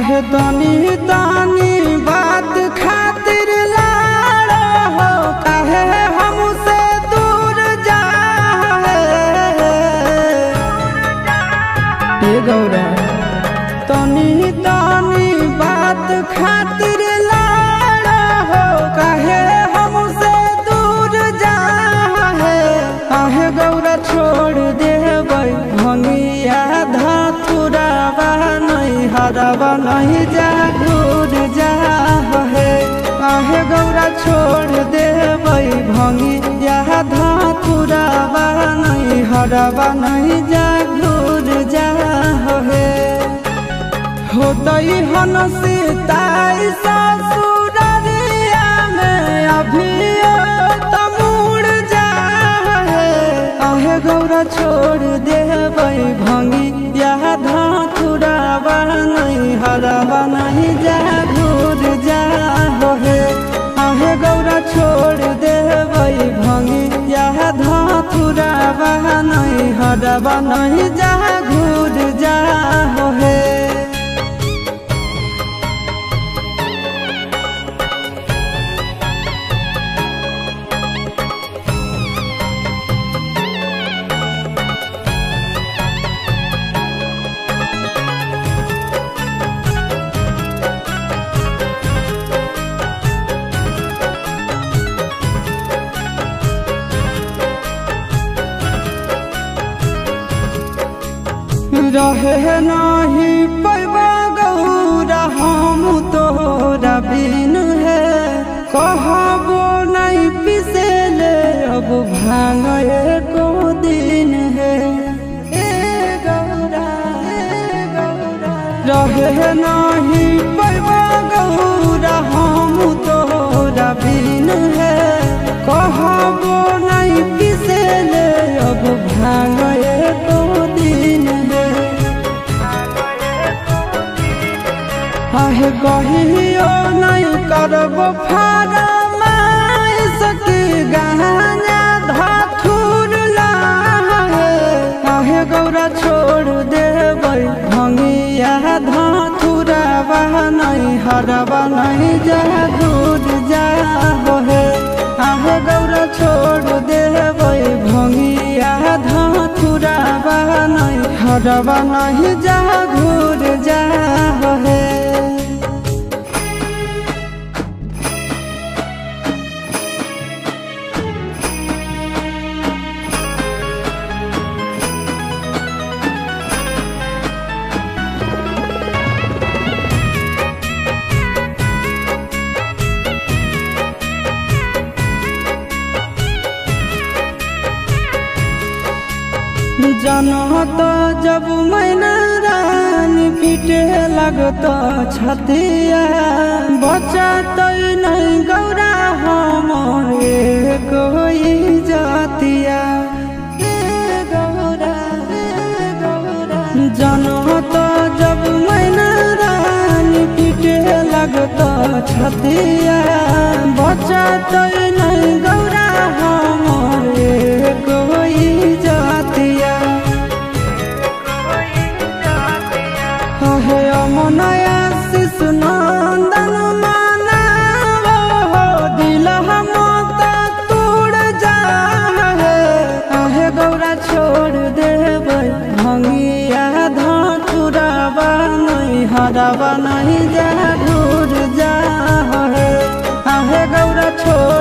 आहे तनी तनी बात खातिर लाड़ हो काहे हमसे दूर जा हे गौरा तनी तनी बात खातिर लाड़ हो काहे हमसे दूर जा आहे गौरा छोड़ देबै भंगिया धतुरावा नहीं हरावा नहीं जा घूर जा हे आहे गौरा छोड़ देबै भंगिया धतुरावा नहीं हरावा नहीं जा घूर जा हे होतई हन सीताई ससुररिया में अभी तमुड़ जा आहे गौरा छोड़ देबै भंगिया धतुरावा नहीं हरावा नहीं जा घूर जा हे आहे गौरा छोड़ देबै भंगिया धतुरावा नहीं हरावा नहीं जा घूर जा हे रहे नहीं पैबा गौरा हम तोरा बिन है कहबो नहीं पिसेले अब भांग एको दिन है रहे नहीं पैबा गौरा हम तोरा बिन है कहबो नहीं पिसेले अब भांग एको दिन है आहे कहियो नहीं करब फरमाइश की गहना धतुर लाहे आहे गौरा छोड़ देबै भंगिया धतुरावा नहीं हरावा नहीं जा घूर जा हे आहे गौरा छोड़ देबै भंगिया धतुरावा नहीं हरावा नहीं जा घूर जा हे जनत जब मैना रानी पीटे लगत छतिया बचत नहीं गौरा हम कोई जातिया जनत जब मैना रानी पीटे लगत छतिया बचत नहीं गौरा हम कोई जातिया मनया शिशु नंदन माना दिल हम तोड़ जा आहे गौरा छोड़ देबै भंगिया धतुरावा नहीं हरावा नहीं जा घूर जा हे आहे गौरा छोड़